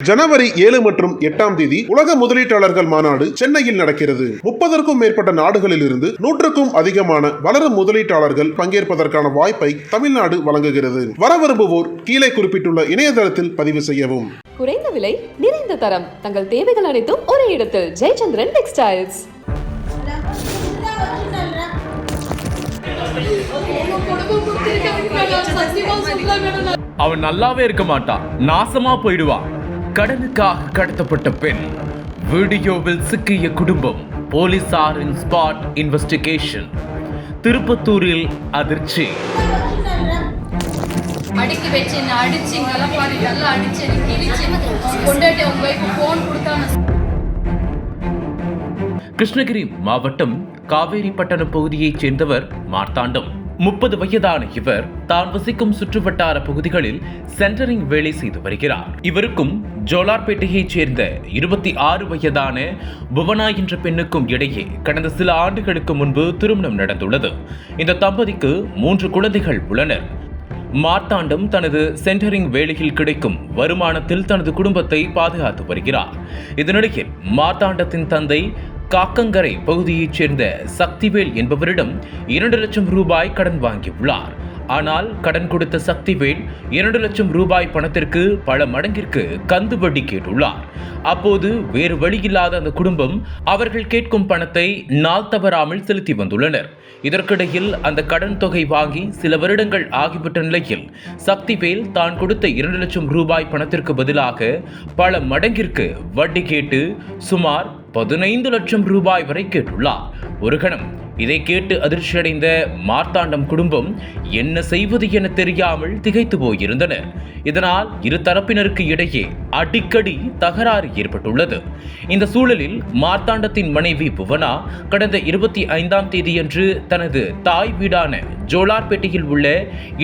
ஜனவரி 7 மற்றும் 8ஆம் தேதி உலக முதலீட்டாளர்கள் மாநாடு சென்னையில் நடக்கிறது. 30க்கும் மேற்பட்ட நாடுகளில் இருந்து 100க்கும் அதிகமான வளரும் முதலீட்டாளர்கள் பங்கேற்பதற்கான வாய்ப்பை தமிழ்நாடு வழங்குகிறது. வர விரும்புவோர் கீழே குறிப்பிட்டுள்ள இணையதளத்தில் பதிவு செய்யவும். குறைந்த விலை, நிறைந்த தரம், தங்கள் தேவைகள் அனைத்தும் ஒரே இடத்தில். ஜெயச்சந்திரன் டெக்ஸ்டைல்ஸ். அவன் நல்லாவே இருக்க மாட்டான், நாசமா போயிடுவான். கடனுக்காக கடத்தப்பட்ட பெண், வீடியோவில் சிக்கிய குடும்பம், போலீசாரின் ஸ்பாட் இன்வெஸ்டிகேஷன். திருப்பத்தூரில் அதிர்ச்சி. அடிக்கி வச்சு அடிச்சு பாரு நல்லா அடிச்சு கிழிச்சு கொண்டாட்டி அவங்க வைப்பு போன் கொடுத்தாங்க. கிருஷ்ணகிரி மாவட்டம் காவேரிப்பட்டணம் பகுதியைச் சேர்ந்தவர் மார்த்தாண்டம். 30 வயதான இவர் தான் வசிக்கும் சுற்றுவட்டார பகுதிகளில் சென்டரிங் வேலை செய்து வருகிறார். இவருக்கும் ஜோலார்பேட்டையைச் சேர்ந்த 26 வயதான புவனா என்ற பெண்ணுக்கும் இடையே கடந்த சில ஆண்டுகளுக்கு முன்பு திருமணம் நடந்துள்ளது. இந்த தம்பதிக்கு 3 குழந்தைகள் உள்ளனர். மார்த்தாண்டம் தனது சென்டரிங் வேலையில் கிடைக்கும் வருமானத்தில் தனது குடும்பத்தை பாதுகாத்து வருகிறார். இதனிடையில் மார்த்தாண்டத்தின் தந்தை காக்கங்கரை பகுதியைச் சேர்ந்த சக்திவேல் என்பவரிடம் 2 லட்சம் ரூபாய் கடன் வாங்கியுள்ளார். ஆனால் கடன் கொடுத்த சக்திவேல் 2 லட்சம் ரூபாய் பணத்திற்கு பல மடங்கிற்கு கந்து வட்டி கேட்டுள்ளார். அப்போது வேறு வழியில்லாத அந்த குடும்பம் அவர்கள் கேட்கும் பணத்தை நாள் தவறாமல் செலுத்தி வந்துள்ளனர். இதற்கிடையில் அந்த கடன் தொகை வாங்கி சில வருடங்கள் ஆகிவிட்ட நிலையில் சக்திவேல் தான் கொடுத்த 2 லட்சம் ரூபாய் பணத்திற்கு பதிலாக பல மடங்கிற்கு வட்டி கேட்டு சுமார் 15 லட்சம் ரூபாய் வரை கேட்டுள்ளார். ஒரு கணம் இதை கேட்டு அதிர்ச்சியடைந்த மார்த்தாண்டம் குடும்பம் என்ன செய்வது என தெரியாமல் திகைத்து போயிருந்தனர். இதனால் இரு தரப்பினருக்கு இடையே அடிக்கடி தகராறு ஏற்பட்டுள்ளது. இந்த சூழலில் மார்த்தாண்டத்தின் மனைவி புவனா கடந்த 25ஆம் தேதியன்று தனது தாய் வீடான ஜோலார்பேட்டையில் உள்ள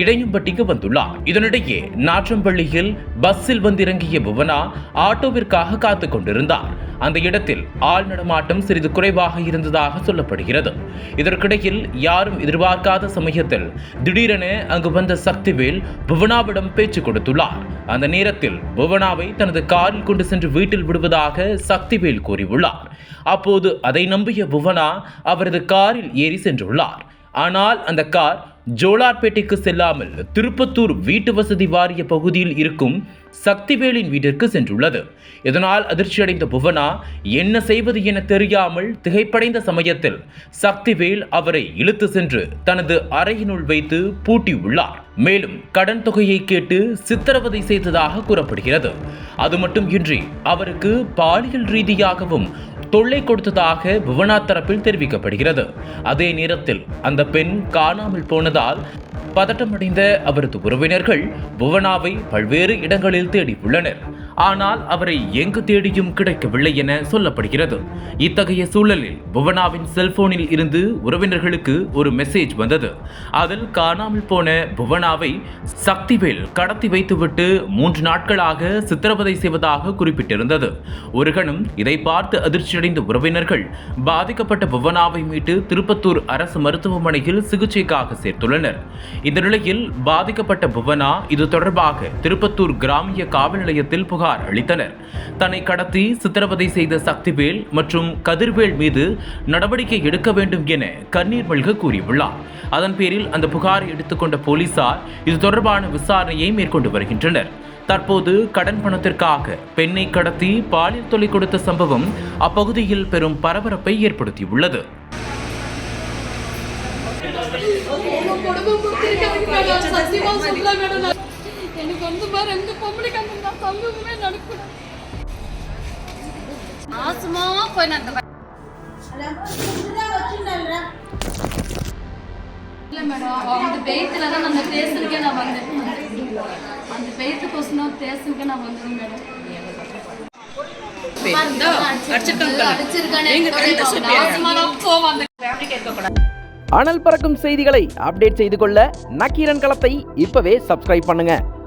இடையம்பட்டிக்கு வந்துள்ளார். இதனிடையே நாற்றம்பள்ளியில் பஸ்ஸில் வந்திறங்கிய புவனா ஆட்டோவிற்காக காத்துக் கொண்டிருந்தார். அந்த இடத்தில் ஆள் நடமாட்டம் சிறிது குறைவாக இருந்ததாக சொல்லப்படுகிறது. இதற்கிடையில் யாரும் எதிர்பார்க்காத சமயத்தில் திடீரென அங்கு வந்த சக்திவேல் புவனாவிடம் பேச்சு கொடுத்துள்ளார். அந்த நேரத்தில் புவனாவை தனது காரில் கொண்டு சென்று வீட்டில் விடுவதாக சக்திவேல் கூறியுள்ளார். அப்போது அதை நம்பிய புவனா அவரது காரில் ஏறி சென்றுள்ளார். ஆனால் அந்த கார் ஜோலார்பேட்டைக்கு செல்லாமல் திருப்பத்தூர் வீட்டு வசதி வாரிய பகுதியில் இருக்கும் சக்திவேலின் வீட்டிற்கு சென்றுள்ளது. இதனால் அதிர்ச்சியடைந்த புவனா என்ன செய்வது என தெரியாமல் திகைப்படைந்த சமயத்தில் சக்திவேல் அவரை இழுத்து சென்று தனது அறையினுள் வைத்து பூட்டியுள்ளார். மேலும் கடன் தொகையை கேட்டு சித்திரவதை செய்ததாக கூறப்படுகிறது. அது மட்டுமின்றி அவருக்கு பாலியல் ரீதியாகவும் தொல்லை கொடுத்ததாக புவனா தரப்பில் தெரிவிக்கப்படுகிறது. அதே நேரத்தில் அந்த பெண் காணாமல் போனதால் பதட்டமடைந்த அவரது உறவினர்கள் புவனாவை பல்வேறு இடங்களில் தேடி உள்ளனர். ஆனால் அவரை எங்கு தேடியும் கிடைக்கவில்லை என சொல்லப்படுகிறது. இத்தகைய சூழலில் புவனாவின் செல்போனில் இருந்து உறவினர்களுக்கு ஒரு மெசேஜ் வந்தது. அதில் காணாமல் போன புவனாவை சக்திவேல் கடத்தி வைத்துவிட்டு 3 நாட்களாக சித்திரவதை செய்வதாக குறிப்பிட்டிருந்தது. ஒரு கணம் இதை பார்த்து அதிர்ச்சியடைந்த உறவினர்கள் பாதிக்கப்பட்ட புவனாவை மீட்டு திருப்பத்தூர் அரசு மருத்துவமனையில் சிகிச்சைக்காக சேர்த்துள்ளனர். இந்த நிலையில் பாதிக்கப்பட்ட புவனா இது தொடர்பாக திருப்பத்தூர் கிராமிய காவல் நிலையத்தில் புகார் அளித்தனர். தன்னை கடத்தி சித்திரவதை செய்த சக்திவேல் மற்றும் கதிர்வேல் மீது நடவடிக்கை எடுக்க வேண்டும் என கண்ணீர் மல்க கூறியுள்ளார். அதன் பேரில் அந்த புகாரை எடுத்துக்கொண்ட போலீசார் இது தொடர்பான விசாரணையை மேற்கொண்டு வருகின்றனர். தற்போது கடன் பணத்திற்காக பெண்ணை கடத்தி பாலியல் தொல்லை கொடுத்த சம்பவம் அப்பகுதியில் பெரும் பரபரப்பை ஏற்படுத்தியுள்ளது. எனக்கு வந்து பாரு எந்த பொம்பளைக்கு அந்த சம்பவமே நடக்கூடாது. மாசமா போய் நான் இல்ல மேடம் அந்த பெய்த்துல தான் அந்த ஸ்டேஷனுக்கே நான் வந்தேன். அந்த பெய்த்துக்கோசம் ஸ்டேஷனுக்கே நான் வந்தேன் மேடம். அனல் பறக்கும் செய்திகளை அப்டேட் செய்து கொள்ள நக்கீரன் களத்தை இப்பவே சப்ஸ்கிரைப் பண்ணுங்க.